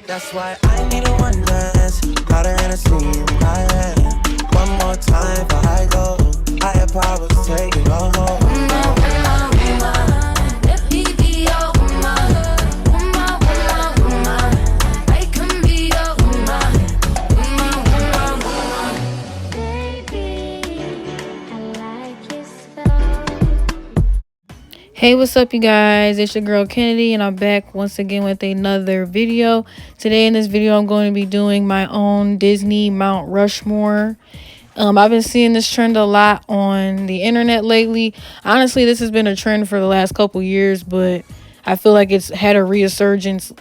That's why I need a one dance. Got a Hennessy in my hand. One more time before I go. Higher powers taking a hold. Let me be your woman. Woman, woman, woman. I can be your woman. Woman, woman, woman. Baby, I like you so. Hey, what's up, you guys? It's your girl Kennedy, and I'm back once again with another video. Today in this video, I'm going to be doing my own Disney Mount Rushmore. I've been seeing this trend a lot on the internet lately. Honestly, this has been a trend for the last couple years, but I feel like it's had a resurgence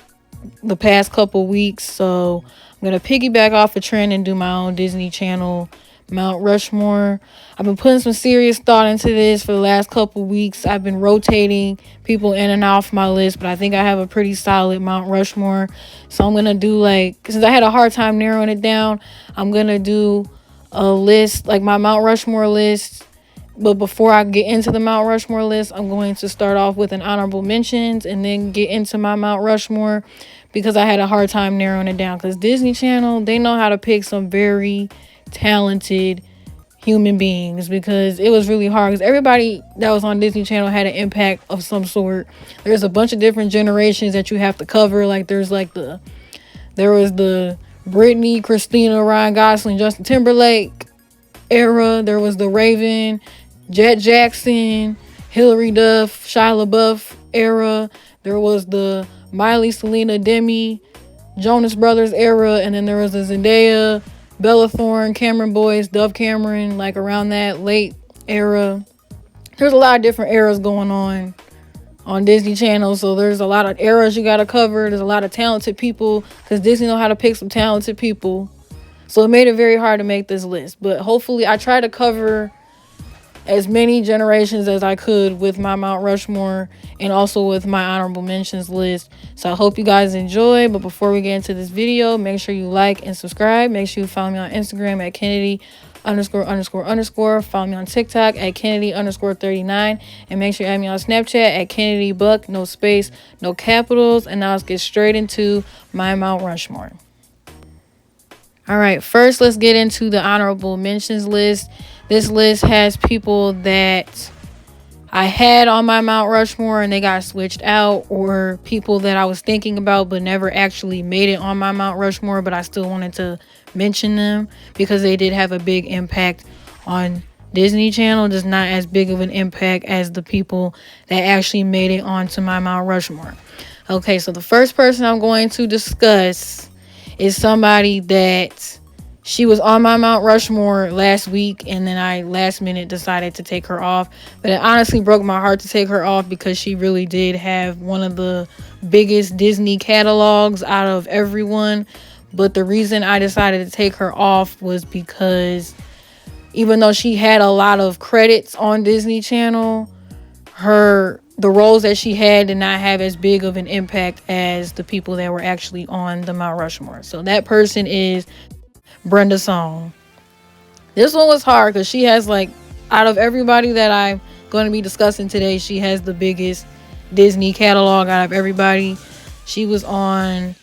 the past couple weeks. So I'm going to piggyback off a trend and do my own Disney Channel Mount Rushmore. I've been putting some serious thought into this for the last couple weeks. I've been rotating people in and off my list, but I think I have a pretty solid Mount Rushmore. So I'm going to do, like, since I had a hard time narrowing it down, I'm going to do a list, like my Mount Rushmore list. But before I get into the Mount Rushmore list, I'm going to start off with an honorable mentions and then get into my Mount Rushmore, because I had a hard time narrowing it down. Because Disney Channel, they know how to pick some very talented human beings, because it was really hard, because everybody that was on Disney Channel had an impact of some sort. There's a bunch of different generations that you have to cover. Like there was the Britney, Christina, Ryan Gosling, Justin Timberlake era. There was the Raven, Jet Jackson, Hilary Duff, Shia LaBeouf era. There was the Miley, Selena, Demi, Jonas Brothers era, and then there was the Zendaya, Bella Thorne, Cameron Boyce, Dove Cameron, like around that late era. There's a lot of different eras going on Disney Channel, so there's a lot of eras you gotta cover. There's a lot of talented people, because Disney know how to pick some talented people. So it made it very hard to make this list, but hopefully I try to cover as many generations as I could with my Mount Rushmore and also with my honorable mentions list. So I hope you guys enjoy. But before we get into this video, make sure you like and subscribe. Make sure you follow me on Instagram at Kennedy ____. Follow me on TikTok at Kennedy _39. And make sure you add me on Snapchat at Kennedy Buck, no space, no capitals. And now let's get straight into my Mount Rushmore. All right, first let's get into the honorable mentions list. This list has people that I had on my Mount Rushmore and they got switched out, or people that I was thinking about but never actually made it on my Mount Rushmore, but I still wanted to mention them because they did have a big impact on Disney Channel, just not as big of an impact as the people that actually made it onto my Mount Rushmore. Okay, so the first person I'm going to discuss is somebody that she was on my Mount Rushmore last week, and then I last minute decided to take her off. But it honestly broke my heart to take her off, because she really did have one of the biggest Disney catalogs out of everyone. But the reason I decided to take her off was because even though she had a lot of credits on Disney Channel, the roles that she had did not have as big of an impact as the people that were actually on the Mount Rushmore. So that person is Brenda Song. This one was hard because she has, like, out of everybody that I'm going to be discussing today, she has the biggest Disney catalog out of everybody. She was on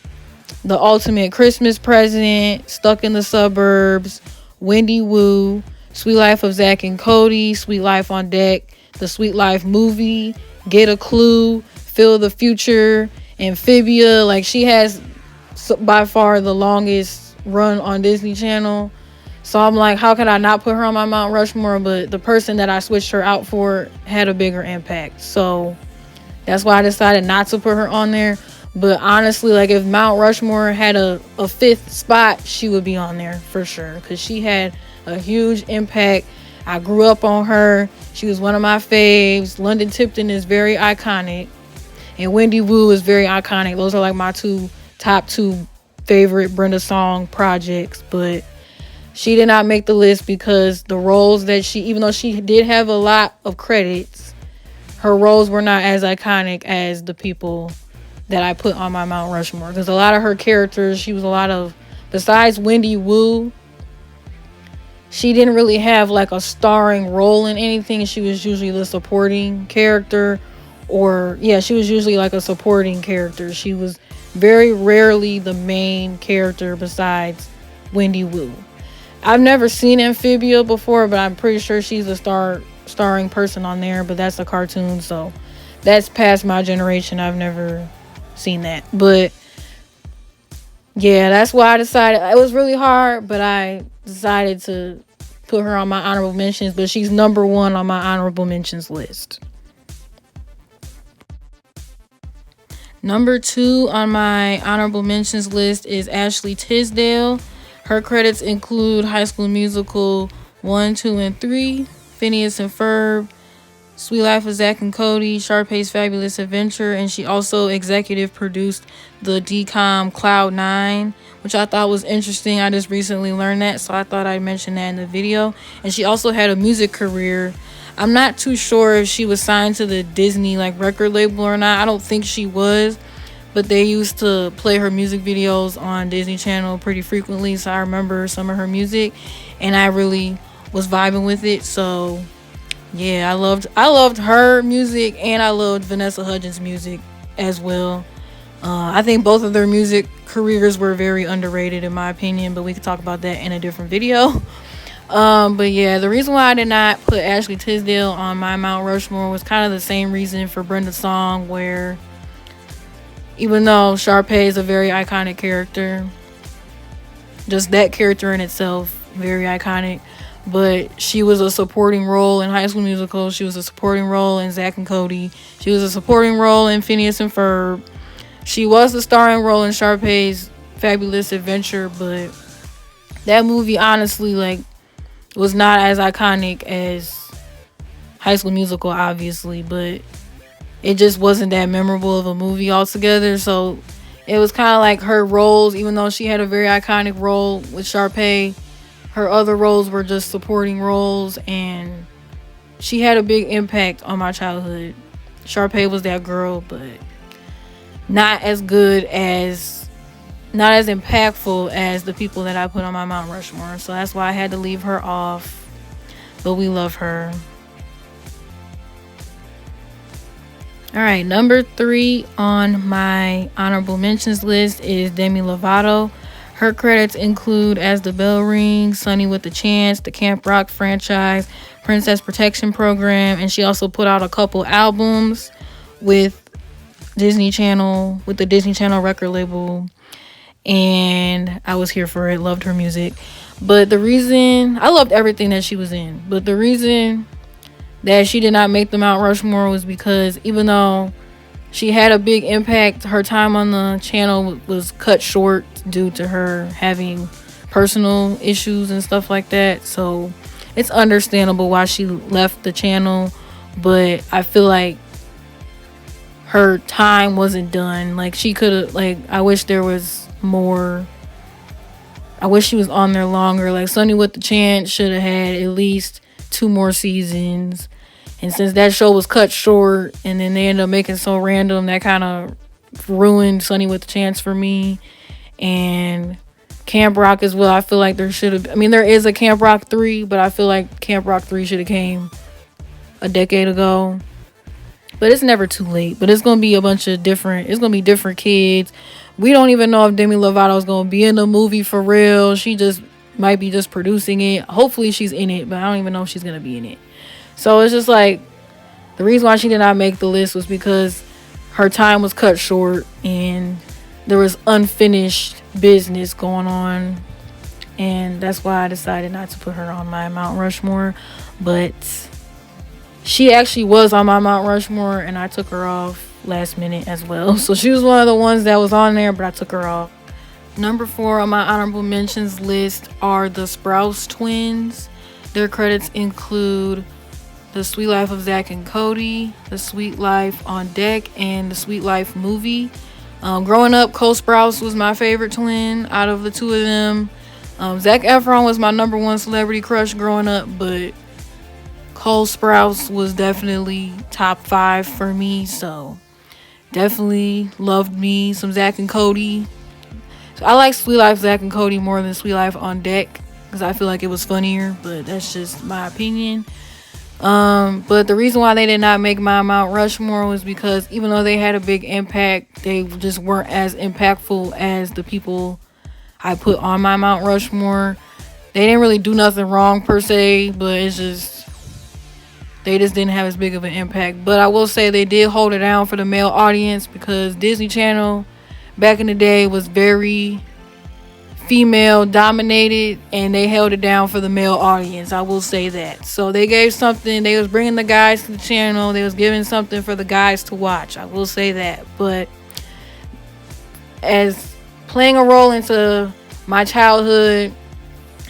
The Ultimate Christmas Present, Stuck in the Suburbs, Wendy Wu, Sweet Life of Zach and Cody, Sweet Life on Deck, The Sweet Life Movie, Get a Clue, Feel the Future, Amphibia. Like, she has by far the longest run on Disney Channel. So I'm like, how could I not put her on my Mount Rushmore? But the person that I switched her out for had a bigger impact. So that's why I decided not to put her on there. But honestly, like, if Mount Rushmore had a fifth spot, she would be on there for sure, because she had a huge impact. I grew up on her. She was one of my faves. London Tipton is very iconic, and Wendy Wu is very iconic. Those are like my top two favorite Brenda Song projects. But she did not make the list because the roles that even though she did have a lot of credits, her roles were not as iconic as the people that I put on my Mount Rushmore. Because a lot of her characters, besides Wendy Wu, she didn't really have like a starring role in anything. She was usually the supporting character, she was usually like a supporting character. She was very rarely the main character besides Wendy Wu. I've never seen Amphibia before, but I'm pretty sure she's a starring person on there, but that's a cartoon, so that's past my generation. I've never seen that. But yeah, that's why I decided it was really hard, but I decided to put her on my honorable mentions, but she's number 1 on my honorable mentions list. Number 2 on my honorable mentions list is Ashley Tisdale. Her credits include High School Musical 1, 2, and 3, Phineas and Ferb, Sweet Life of Zack and Cody, Sharpay's Fabulous Adventure, and she also executive produced the DCOM Cloud 9, which I thought was interesting. I just recently learned that, so I thought I'd mention that in the video. And she also had a music career. I'm not too sure if she was signed to the Disney record label or not. I don't think she was, but they used to play her music videos on Disney Channel pretty frequently, so I remember some of her music, and I really was vibing with it. So yeah, I loved her music, and I loved Vanessa Hudgens' music as well. I think both of their music careers were very underrated in my opinion, but we could talk about that in a different video. But yeah, the reason why I did not put Ashley Tisdale on my Mount Rushmore was kind of the same reason for Brenda Song, where even though Sharpay is a very iconic character, just that character in itself, very iconic, but she was a supporting role in High School Musical, she was a supporting role in Zack and Cody, she was a supporting role in Phineas and Ferb, she was the starring role in Sharpay's Fabulous Adventure, but that movie honestly was not as iconic as High School Musical, obviously, but it just wasn't that memorable of a movie altogether. So it was kind of like her roles, even though she had a very iconic role with Sharpay, her other roles were just supporting roles, and she had a big impact on my childhood. Sharpay was that girl, but not as impactful as the people that I put on my Mount Rushmore. So that's why I had to leave her off, but we love her. All right, number 3 on my honorable mentions list is Demi Lovato. Her credits include As the Bell Rings, Sunny with the Chance, the Camp Rock franchise, Princess Protection Program, and she also put out a couple albums with Disney Channel, with the Disney Channel record label, and I was here for it, loved her music. But the reason, I loved everything that she was in, but the reason that she did not make the Mount Rushmore was because even though she had a big impact, her time on the channel was cut short due to her having personal issues and stuff like that. So it's understandable why she left the channel, but I feel like her time wasn't done. She could have, I wish there was more. I wish she was on there longer. Sunny with the Chance should have had at least 2 more seasons. And since that show was cut short and then they ended up making so random, that kind of ruined Sunny with the Chance for me. And Camp Rock as well. I feel like there should have, there is a Camp Rock 3, but I feel like Camp Rock 3 should have came a decade ago. But it's never too late. But it's going to be it's going to be different kids. We don't even know if Demi Lovato is going to be in the movie for real. She just might be just producing it. Hopefully she's in it, but I don't even know if she's going to be in it. So it's just the reason why she did not make the list was because her time was cut short and there was unfinished business going on. And that's why I decided not to put her on my Mount Rushmore. But she actually was on my Mount Rushmore and I took her off last minute as well. So she was one of the ones that was on there, but I took her off. Number 4 on my honorable mentions list are the Sprouse twins. Their credits include The Sweet Life of Zack and Cody, The Sweet Life on Deck, and The Sweet Life movie. Growing up, Cole Sprouse was my favorite twin out of the 2 of them. Zac Efron was my number 1 celebrity crush growing up, but Cole Sprouse was definitely top 5 for me, so definitely loved me some Zack and Cody. So I like Sweet Life Zack and Cody more than Sweet Life on Deck because I feel like it was funnier, but that's just my opinion. But the reason why they did not make my Mount Rushmore was because even though they had a big impact, they just weren't as impactful as the people I put on my Mount Rushmore. They didn't really do nothing wrong per se, but it's just they just didn't have as big of an impact. But I will say they did hold it down for the male audience because Disney Channel back in the day was very female dominated, and they held it down for the male audience. I will say that. So they gave something. They was bringing the guys to the channel. They was giving something for the guys to watch. I will say that. But as playing a role into my childhood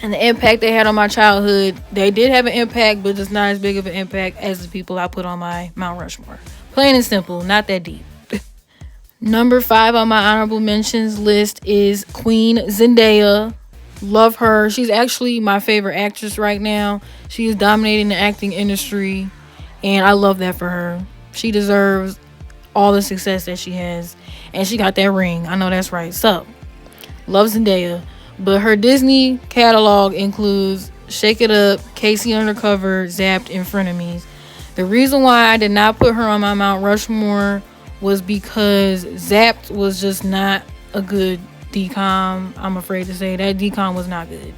and the impact they had on my childhood, they did have an impact, but it's not as big of an impact as the people I put on my Mount Rushmore. Plain and simple, not that deep. Number 5 on my honorable mentions list is Queen Zendaya. Love her. She's actually my favorite actress right now. She is dominating the acting industry, and I love that for her. She deserves all the success that she has, and she got that ring. I know that's right. So, love Zendaya. But her Disney catalog includes Shake It Up, Casey Undercover, Zapped, and Frenemies. The reason why I did not put her on my Mount Rushmore was because Zapped was just not a good DCOM. I'm afraid to say that DCOM was not good.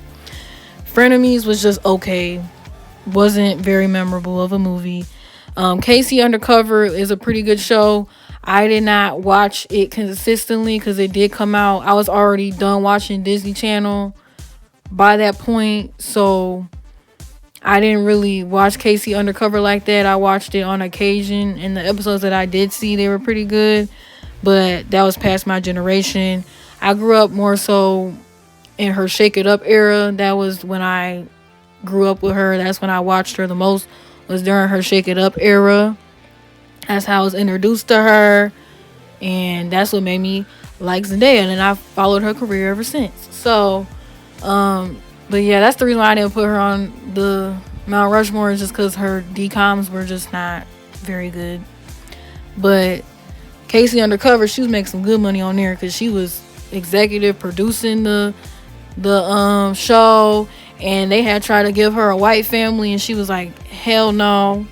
Frenemies was just okay. Wasn't very memorable of a movie. Casey Undercover is a pretty good show. I did not watch it consistently because it did come out. I was already done watching Disney Channel by that point, so I didn't really watch Casey Undercover like that. I watched it on occasion, and the episodes that I did see, they were pretty good, but that was past my generation. I grew up more so in her Shake It Up era. That was when I grew up with her. That's when I watched her the most, was during her Shake It Up era. That's how I was introduced to her, and that's what made me like Zendaya, and I followed her career ever since. So, but yeah, that's the reason why I didn't put her on the Mount Rushmore, is just because her DCOMs were just not very good. But Casey Undercover, she was making some good money on there because she was executive producing the show, and they had tried to give her a white family, and she was like, hell no,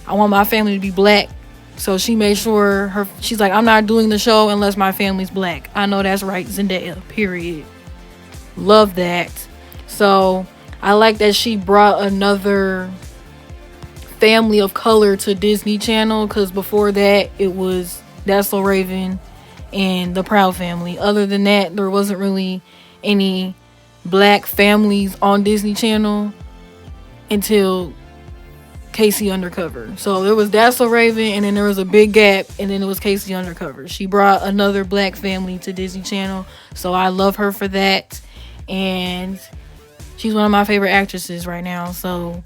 I want my family to be black. So she made sure she's like, I'm not doing the show unless my family's black. I know that's right, Zendaya, period. Love that. So I like that she brought another family of color to Disney Channel, because before that it was That's So Raven and the Proud Family. Other than that, there wasn't really any black families on Disney Channel until Casey Undercover. So there was That's So Raven, and then there was a big gap, and then it was Casey Undercover. She brought another black family to Disney Channel, so I love her for that, and she's one of my favorite actresses right now. So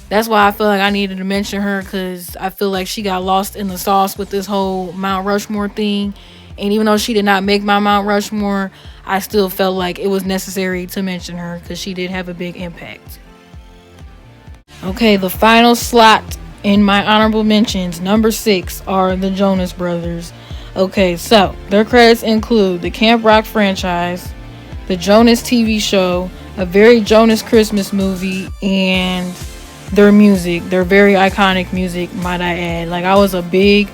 that's why I feel like I needed to mention her, because I feel like she got lost in the sauce with this whole Mount Rushmore thing. And even though she did not make my Mount Rushmore, I still felt like it was necessary to mention her because she did have a big impact. Okay, the final slot in my honorable mentions, number 6, are the Jonas Brothers. Okay, so their credits include the Camp Rock franchise, the Jonas TV show, a very Jonas Christmas movie, and their music. Their very iconic music, might I add. Like, I was a big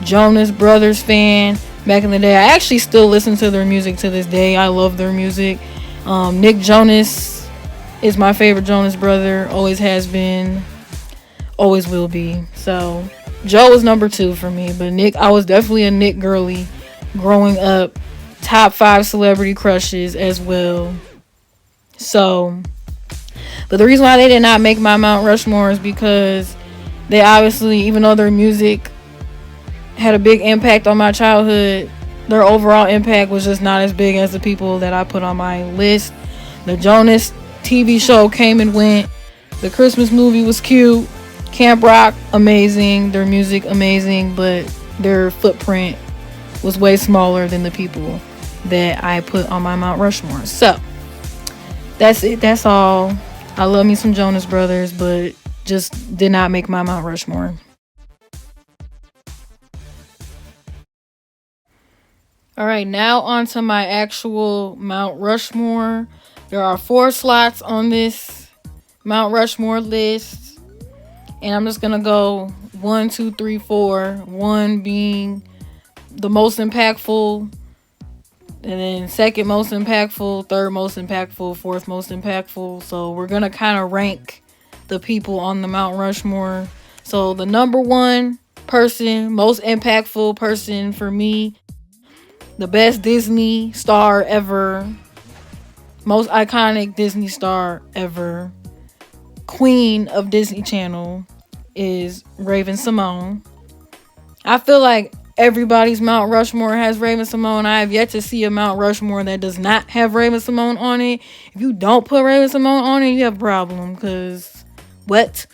Jonas Brothers fan back in the day. I actually still listen to their music to this day. I love their music. Nick Jonas is my favorite Jonas brother. Always has been, always will be. So Joe was number 2 for me, but Nick, I was definitely a Nick girly growing up. Top 5 celebrity crushes as well. So, but the reason why they did not make my Mount Rushmore is because they obviously, even though their music had a big impact on my childhood, their overall impact was just not as big as the people that I put on my list. The Jonas TV show came and went. The Christmas movie was cute. Camp Rock, amazing. Their music, amazing. But their footprint was way smaller than the people that I put on my Mount Rushmore. So, that's it. That's all. I love me some Jonas Brothers, but just did not make my Mount Rushmore. All right, now on to my actual Mount Rushmore. There are 4 slots on this Mount Rushmore list, And I'm just gonna go 1, 2, 3, 4. 1 being the most impactful, and then second most impactful, third most impactful, fourth most impactful. So we're gonna kind of rank the people on the Mount Rushmore. So the number 1 person, most impactful person for me, the best Disney star ever, most iconic Disney star ever, queen of Disney Channel, is Raven-Symoné. I feel like everybody's Mount Rushmore has Raven-Symoné. I have yet to see a Mount Rushmore that does not have Raven-Symoné on it. If you don't put Raven-Symoné on it, you have a problem, because what?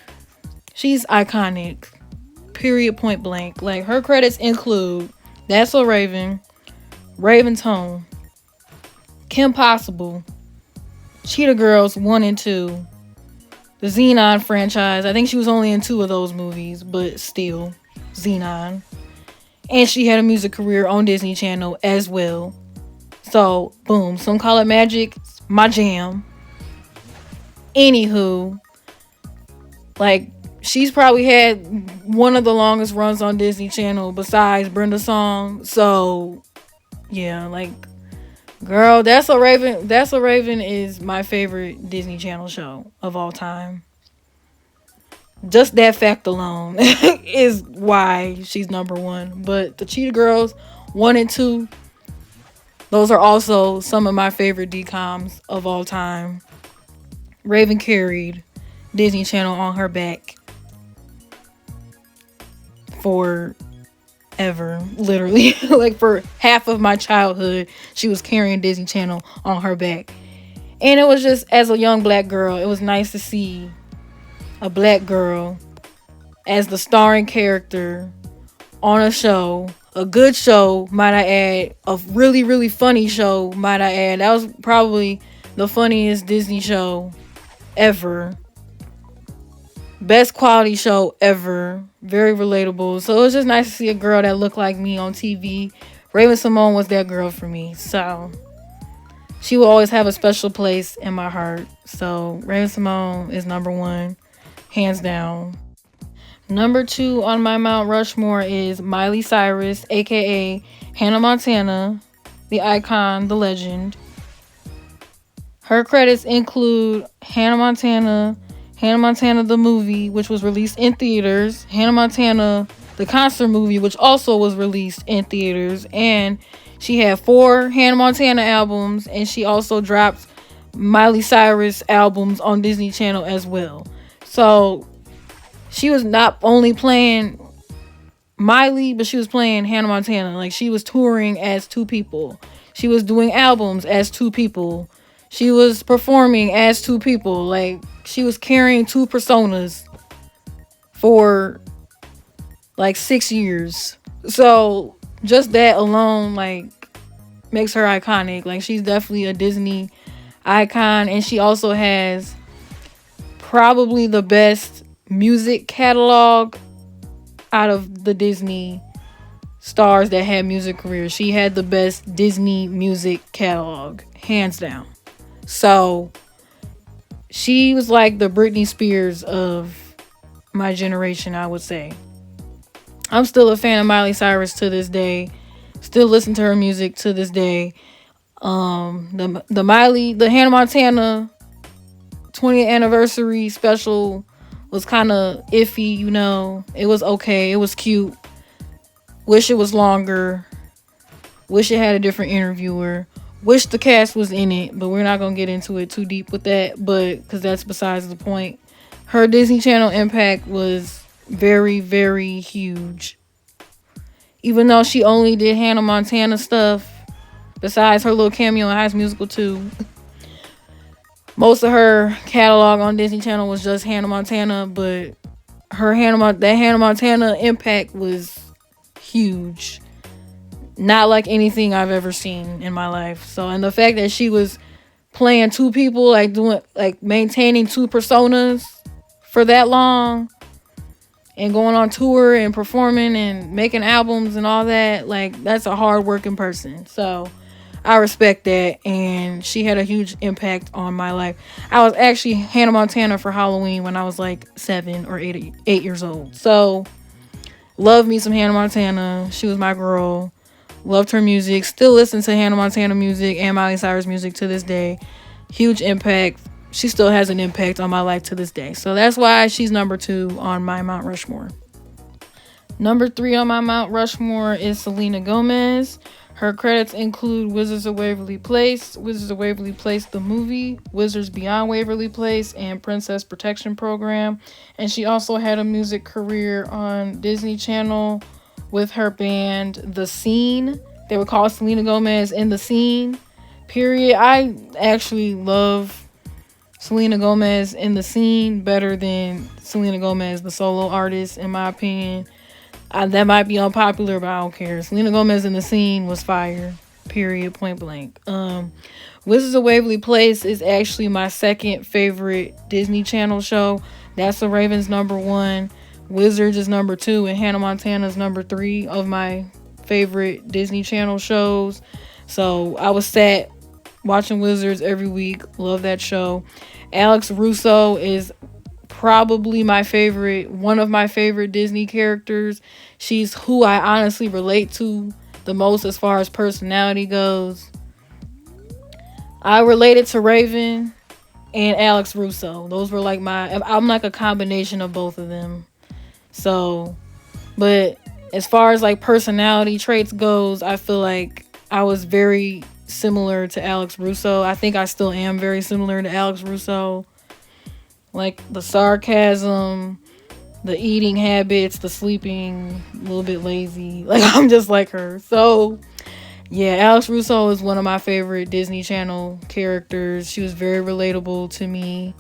She's iconic. Period, point blank. Like, her credits include That's So Raven, Raven's Home, Kim Possible, Cheetah Girls 1 and 2, the Xenon franchise. I think she was only in 2 of those movies, but still, Xenon. And she had a music career on Disney Channel as well. So, boom. Some Call It Magic, my jam. Anywho, like, she's probably had one of the longest runs on Disney Channel besides Brenda Song. So, yeah, like, girl, That's So Raven. That's So Raven is my favorite Disney Channel show of all time. Just that fact alone is why she's number 1. But the Cheetah Girls 1 and 2, those are also some of my favorite DComs of all time. Raven carried Disney Channel on her back forever, literally. Like, for half of my childhood, she was carrying Disney Channel on her back. And it was just, as a young black girl, it was nice to see a black girl as the starring character on a show, a good show, might I add, a really, really funny show, might I add. That was probably the funniest Disney show ever. Best quality show ever. Very relatable. So it was just nice to see a girl that looked like me on TV. Raven-Symoné was that girl for me. So she will always have a special place in my heart. So Raven-Symoné is number 1. Hands down. Number 2 on my Mount Rushmore is Miley Cyrus, aka Hannah Montana, the icon, the legend. Her credits include Hannah Montana the movie, which was released in theaters, Hannah Montana the concert movie, which also was released in theaters, and she had 4 Hannah Montana albums, and she also dropped Miley Cyrus albums on Disney Channel as well. So she was not only playing Miley, but she was playing Hannah Montana. Like, she was touring as 2 people. She was doing albums as 2 people. She was performing as 2 people. Like, she was carrying 2 personas for like 6 years. So just that alone, like, makes her iconic. Like, she's definitely a Disney icon, and she also has probably the best music catalog out of the Disney stars that had music careers. She had the best Disney music catalog, hands down. So she was like the Britney Spears of my generation, I would say. I'm still a fan of Miley Cyrus to this day. Still listen to her music to this day. The Hannah Montana 20th anniversary special was kind of iffy, you know. It was okay. It was cute. Wish it was longer. Wish it had a different interviewer. Wish the cast was in it, but we're not going to get into it too deep with that, but because that's besides the point. Her Disney Channel impact was very, very huge. Even though she only did Hannah Montana stuff, besides her little cameo in High School Musical 2, most of her catalog on Disney Channel was just Hannah Montana, but that Hannah Montana impact was huge. Not like anything I've ever seen in my life. So, and the fact that she was playing 2 people, like maintaining 2 personas for that long, and going on tour and performing and making albums and all that, like, that's a hard working person. So I respect that, and she had a huge impact on my life. I was actually Hannah Montana for Halloween when I was like 7 or 8 years old. So love me some Hannah Montana. She was my girl. Loved her music. Still listen to Hannah Montana music and Miley Cyrus music to this day. Huge impact. She still has an impact on my life to this day. So that's why she's number 2 on my Mount Rushmore. Number 3 on my Mount Rushmore is Selena Gomez. Her credits include Wizards of Waverly Place, Wizards of Waverly Place the movie, Wizards Beyond Waverly Place, and Princess Protection Program. And she also had a music career on Disney Channel with her band The Scene. They were called Selena Gomez and The Scene. Period. I actually love Selena Gomez in The Scene better than Selena Gomez, the solo artist, in my opinion. That might be unpopular, but I don't care. Selena Gomez in The Scene was fire. Period. Point blank. Wizards of Waverly Place is actually my second favorite Disney Channel show. That's the Ravens number 1. Wizards is number 2, and Hannah Montana is number 3 of my favorite Disney Channel shows. So I was sat watching Wizards every week. Love that show. Alex Russo is probably one of my favorite Disney characters. She's who I honestly relate to the most as far as personality goes. I related to Raven and Alex Russo. Those were like I'm like a combination of both of them. So, but as far as like personality traits goes, I feel like I was very similar to Alex Russo. I think I still am very similar to Alex Russo. Like the sarcasm, the eating habits, the sleeping, a little bit lazy. Like I'm just like her. So yeah, Alex Russo is one of my favorite Disney Channel characters. She was very relatable to me,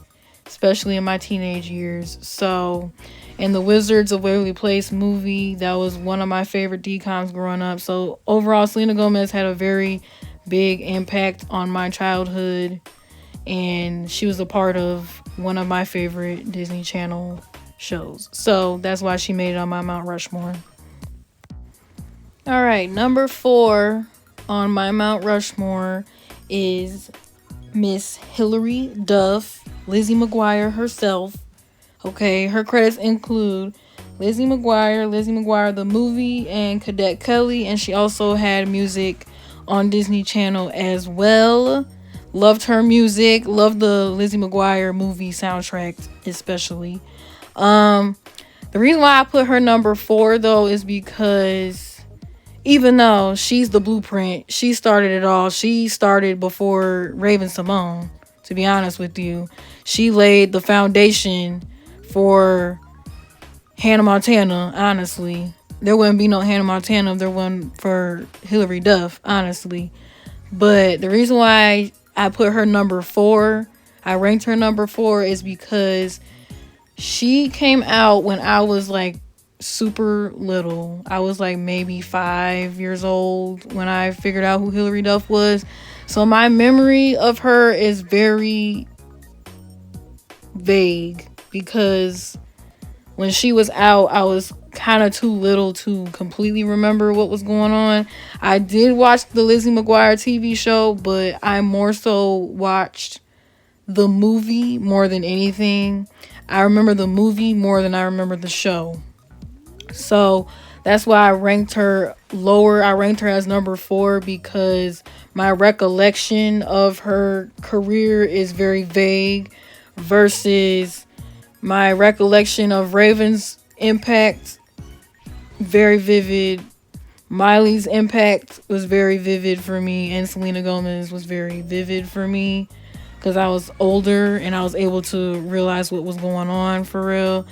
especially in my teenage years. So, in the Wizards of Waverly Place movie, that was one of my favorite DComs growing up. So overall, Selena Gomez had a very big impact on my childhood, and she was a part of one of my favorite Disney Channel shows. So that's why she made it on my Mount Rushmore. All right, number 4 on my Mount Rushmore is Miss Hilary Duff, Lizzie McGuire herself. Okay, her credits include Lizzie McGuire the movie, and Cadet Kelly, and she also had music on Disney Channel as well. Loved her music, loved the Lizzie McGuire movie soundtrack especially. The reason why I put her number 4 though is because even though she's the blueprint, she started it all. She started before Raven-Symoné, to be honest with you. She laid the foundation for Hannah Montana, honestly. There wouldn't be no Hannah Montana if there wasn't for Hilary Duff, honestly. But the reason why I put her number 4, I ranked her number 4, is because she came out when I was like super little. I was like maybe 5 years old when I figured out who Hilary Duff was. So my memory of her is very vague because when she was out, I was kind of too little to completely remember what was going on. I did watch the Lizzie McGuire TV show, but I more so watched the movie more than anything. I remember the movie more than I remember the show. So that's why I ranked her lower. I ranked her as number 4 because my recollection of her career is very vague versus my recollection of Raven's impact, very vivid. Miley's impact was very vivid for me, and Selena Gomez was very vivid for me because I was older and I was able to realize what was going on for real.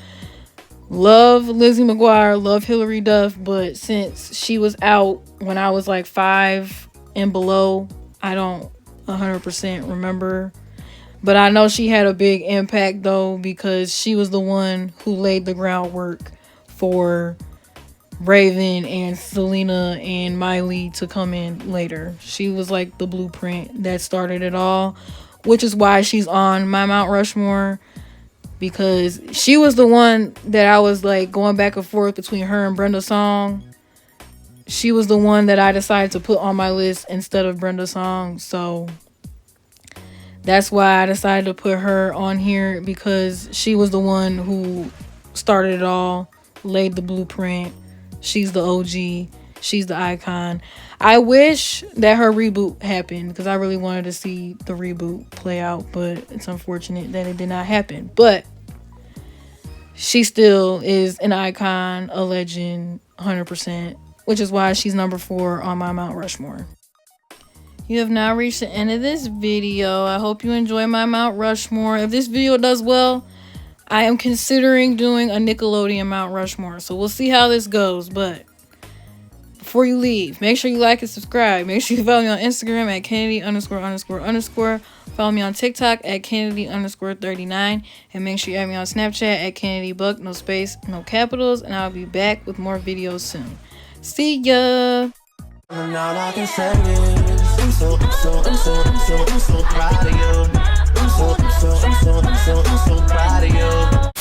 Love Lizzie McGuire, love Hilary Duff, but since she was out when I was like 5 and below, I don't 100% remember. But I know she had a big impact though, because she was the one who laid the groundwork for Raven and Selena and Miley to come in later. She was like the blueprint that started it all, which is why she's on my Mount Rushmore, because she was the one that I was like going back and forth between her and Brenda Song. she was the one that I decided to put on my list instead of Brenda's song. So that's why I decided to put her on here, because she was the one who started it all, laid the blueprint. She's the OG. She's the icon. I wish that her reboot happened, because I really wanted to see the reboot play out, but it's unfortunate that it did not happen. But she still is an icon, a legend, 100%, which is why she's number 4 on my Mount Rushmore. You have now reached the end of this video. I hope you enjoy my Mount Rushmore. If this video does well, I am considering doing a Nickelodeon Mount Rushmore. So we'll see how this goes. But before you leave, make sure you like and subscribe. Make sure you follow me on Instagram at Kennedy____. Follow me on TikTok at Kennedy_39. And make sure you add me on Snapchat at KennedyBuck, no space, no capitals. And I'll be back with more videos soon. See ya! And all I can say is I'm so proud of you. I'm so proud of you.